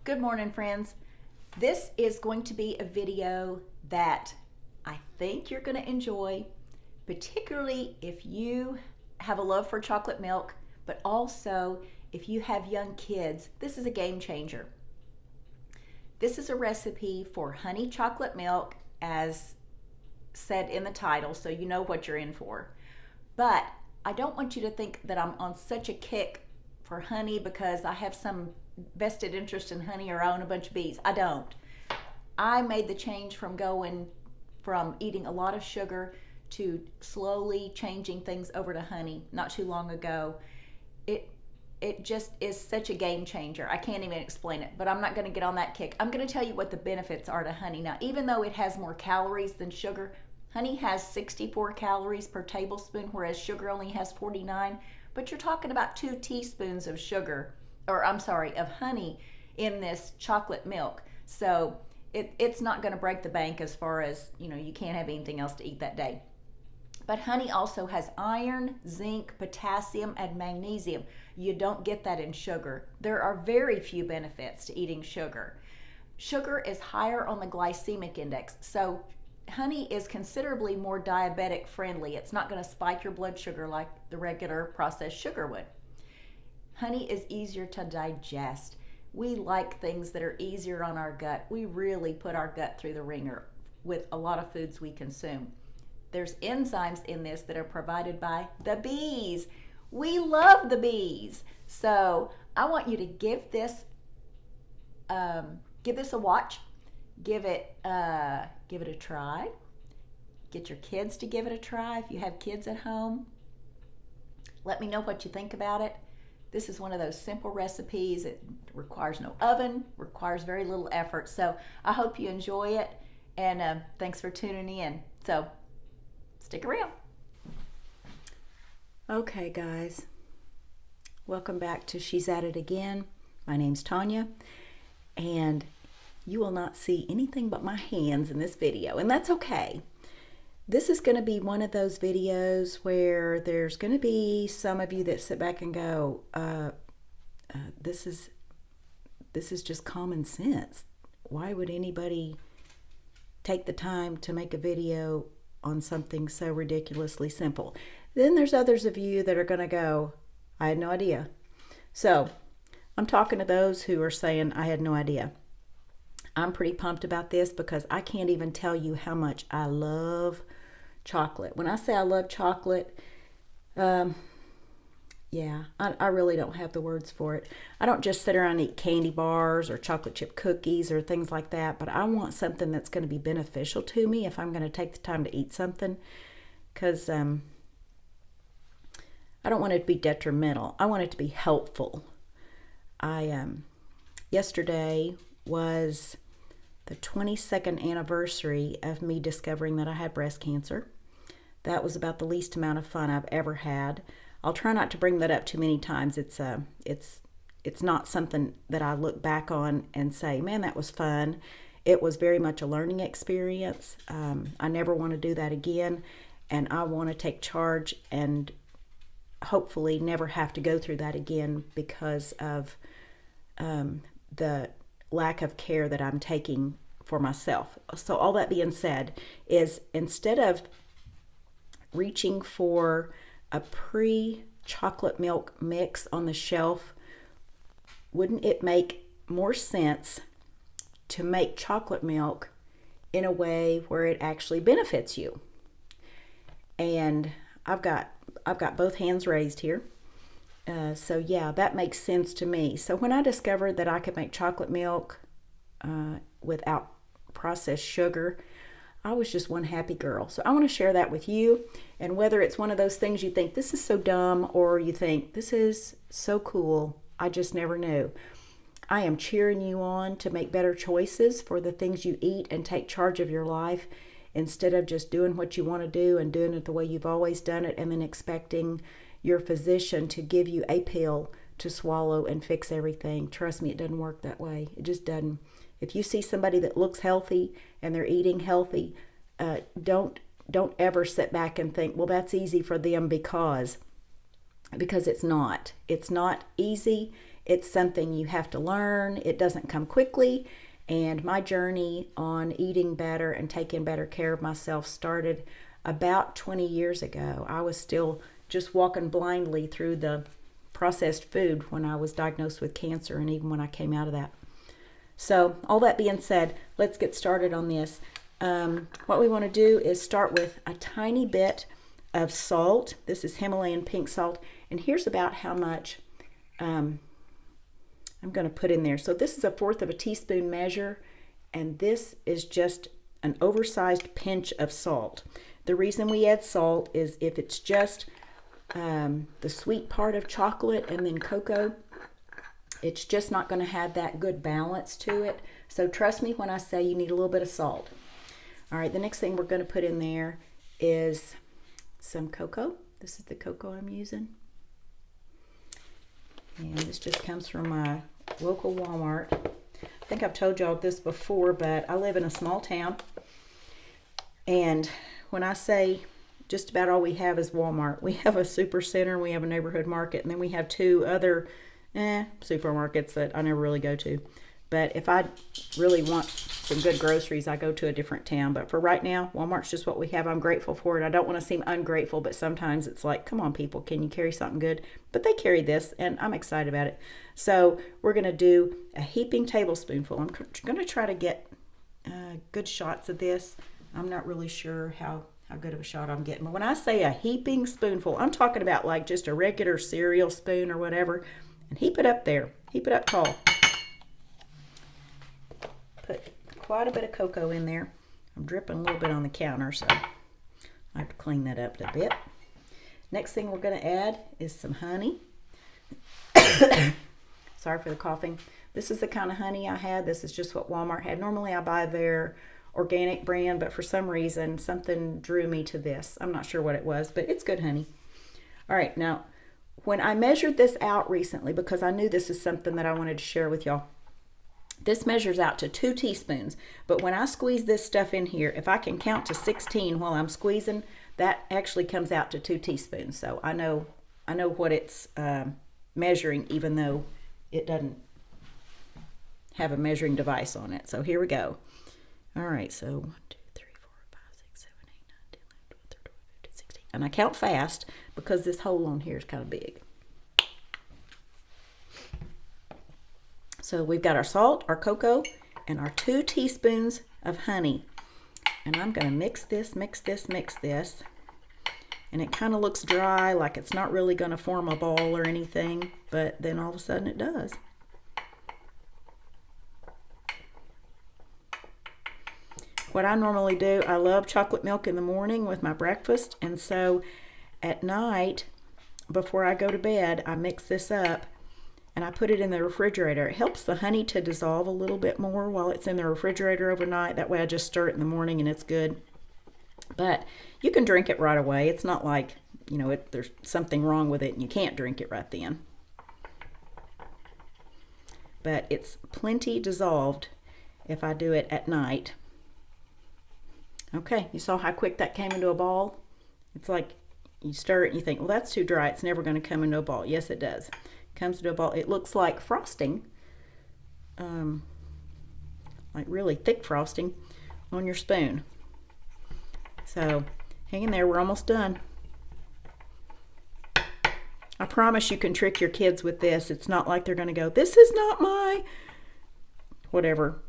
Good morning, friends. This is going to be a video that I think you're going to enjoy, particularly if you have a love for chocolate milk, but also if you have young kids. This is a game changer. This is a recipe for honey chocolate milk, as said in the title, so you know what you're in for. But I don't want you to think that I'm on such a kick for honey because I have some vested interest in honey or I own a bunch of bees. I don't. I made the change from going from eating a lot of sugar to slowly changing things over to honey not too long ago. It just is such a game changer. I can't even explain it, but I'm not going to get on that kick. I'm going to tell you what the benefits are to honey. Now, even though it has more calories than sugar, honey has 64 calories per tablespoon, whereas sugar only has 49. But you're talking about 2 teaspoons of sugar, of honey in this chocolate milk. So it's not going to break the bank as far as, you can't have anything else to eat that day. But honey also has iron, zinc, potassium, and magnesium. You don't get that in sugar. There are very few benefits to eating sugar. Sugar is higher on the glycemic index, so honey is considerably more diabetic friendly. It's not going to spike your blood sugar like the regular processed sugar would. Honey is easier to digest. We like things that are easier on our gut. We really put our gut through the ringer with a lot of foods we consume. There's enzymes in this that are provided by the bees. We love the bees. So I want you to give this a watch. Give it a try. Get your kids to give it a try if you have kids at home. Let me know what you think about it. This is one of those simple recipes. It requires no oven, requires very little effort. So I hope you enjoy it, and thanks for tuning in. So stick around. Okay, guys. Welcome back to She's At It Again. My name's Tanya, and you will not see anything but my hands in this video, and that's okay. This is going to be one of those videos where there's going to be some of you that sit back and go, this is just common sense. Why would anybody take the time to make a video on something so ridiculously simple? Then there's others of you that are going to go, I had no idea. So I'm talking to those who are saying, I had no idea. I'm pretty pumped about this because I can't even tell you how much I love chocolate. When I say I love chocolate, I really don't have the words for it. I don't just sit around and eat candy bars or chocolate chip cookies or things like that, but I want something that's going to be beneficial to me if I'm going to take the time to eat something, because I don't want it to be detrimental. I want it to be helpful. Yesterday was the 22nd anniversary of me discovering that I had breast cancer. That was about the least amount of fun I've ever had. I'll try not to bring that up too many times. It's not something that I look back on and say, man, that was fun. It was very much a learning experience. I never want to do that again, and I want to take charge and hopefully never have to go through that again because of the lack of care that I'm taking for myself. So all that being said is, instead of reaching for a pre-chocolate milk mix on the shelf, wouldn't it make more sense to make chocolate milk in a way where it actually benefits you? And I've got both hands raised here. So yeah, that makes sense to me. So when I discovered that I could make chocolate milk without processed sugar, I was just one happy girl. So I want to share that with you. And whether it's one of those things you think this is so dumb, or you think this is so cool, I just never knew, I am cheering you on to make better choices for the things you eat and take charge of your life, instead of just doing what you want to do and doing it the way you've always done it, and then expecting your physician to give you a pill to swallow and fix everything. Trust me, it doesn't work that way. It just doesn't. If you see somebody that looks healthy and they're eating healthy, don't ever sit back and think, well, that's easy for them, because it's not. It's not easy. It's something you have to learn. It doesn't come quickly. And my journey on eating better and taking better care of myself started about 20 years ago. I was still just walking blindly through the processed food when I was diagnosed with cancer and even when I came out of that. So all that being said, let's get started on this. What we want to do is start with a tiny bit of salt. This is Himalayan pink salt, and here's about how much I'm going to put in there. So this is 1/4 of a teaspoon measure, and this is just an oversized pinch of salt. The reason we add salt is if it's just the sweet part of chocolate and then cocoa, it's just not going to have that good balance to it. So trust me when I say you need a little bit of salt. All right, the next thing we're going to put in there is some cocoa. This is the cocoa I'm using. And this just comes from my local Walmart. I think I've told y'all this before, but I live in a small town. And when I say just about all we have is Walmart, we have a super center, we have a neighborhood market, and then we have 2 other supermarkets that I never really go to. But if I really want some good groceries, I go to a different town. But for right now, Walmart's just what we have. I'm grateful for it. I don't want to seem ungrateful, but sometimes it's like, come on, people, can you carry something good? But they carry this, and I'm excited about it. So we're going to do a heaping tablespoonful. I'm going to try to get good shots of this. I'm not really sure how good of a shot I'm getting. But when I say a heaping spoonful, I'm talking about like just a regular cereal spoon or whatever. And heap it up there. Heap it up tall. Put quite a bit of cocoa in there. I'm dripping a little bit on the counter, so I have to clean that up a bit. Next thing we're going to add is some honey. Sorry for the coughing. This is the kind of honey I had. This is just what Walmart had. Normally I buy their organic brand, but for some reason something drew me to this. I'm not sure what it was, but it's good honey. All right, now when I measured this out recently, because I knew this is something that I wanted to share with y'all, this measures out to 2 teaspoons. But when I squeeze this stuff in here, if I can count to 16 while I'm squeezing, that actually comes out to 2 teaspoons. So I know what it's measuring, even though it doesn't have a measuring device on it. So here we go. All right, so 1, 2, 3, 4, 5, 6, 7, 8, 9, 10, 11, 12, 13, 14, 15, 16. And I count fast because this hole on here is kind of big. So we've got our salt, our cocoa, and our 2 teaspoons of honey. And I'm going to mix this. And it kind of looks dry, like it's not really going to form a ball or anything, but then all of a sudden it does. What I normally do, I love chocolate milk in the morning with my breakfast, and so at night, before I go to bed, I mix this up and I put it in the refrigerator. It helps the honey to dissolve a little bit more while it's in the refrigerator overnight. That way I just stir it in the morning and it's good. But you can drink it right away. It's not like, you know, there's something wrong with it and you can't drink it right then. But it's plenty dissolved if I do it at night. Okay, you saw how quick that came into a ball? It's like you stir it and you think, well, that's too dry. It's never going to come into a ball. Yes, it does. It comes into a ball. It looks like frosting, like really thick frosting on your spoon. So hang in there. We're almost done. I promise you can trick your kids with this. It's not like they're going to go, this is not my whatever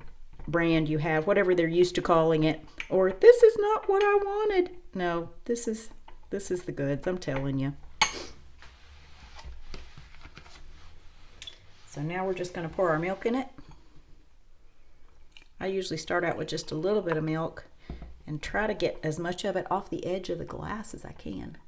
brand you have, whatever they're used to calling it, or this is not what I wanted. No, this is the goods, I'm telling you. So now we're just going to pour our milk in it. I usually start out with just a little bit of milk and try to get as much of it off the edge of the glass as I can.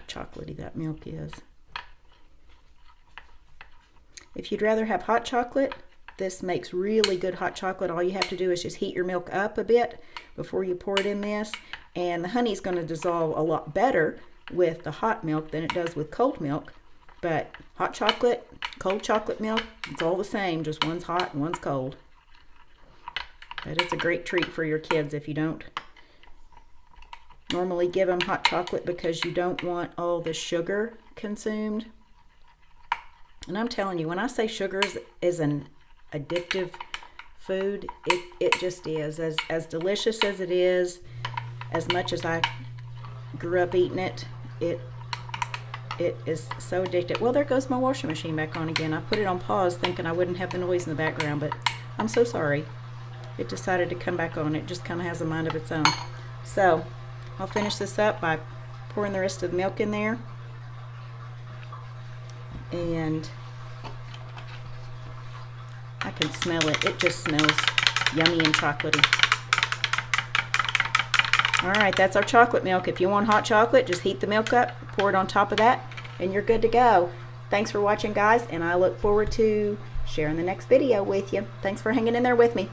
Chocolatey that milk is. If you'd rather have hot chocolate, this makes really good hot chocolate. All you have to do is just heat your milk up a bit before you pour it in this, And the honey's going to dissolve a lot better with the hot milk than it does with cold milk. But hot chocolate, cold chocolate milk, it's all the same, just one's hot and one's cold. But it's a great treat for your kids if you don't normally give them hot chocolate because you don't want all the sugar consumed. And I'm telling you, when I say sugar is an addictive food, it just is. As delicious as it is, as much as I grew up eating it, it is so addictive. Well, there goes my washing machine back on again. I put it on pause thinking I wouldn't have the noise in the background, but I'm so sorry. It decided to come back on. It just kind of has a mind of its own. So I'll finish this up by pouring the rest of the milk in there. And I can smell it. It just smells yummy and chocolatey. All right, that's our chocolate milk. If you want hot chocolate, just heat the milk up, pour it on top of that, and you're good to go. Thanks for watching, guys, and I look forward to sharing the next video with you. Thanks for hanging in there with me.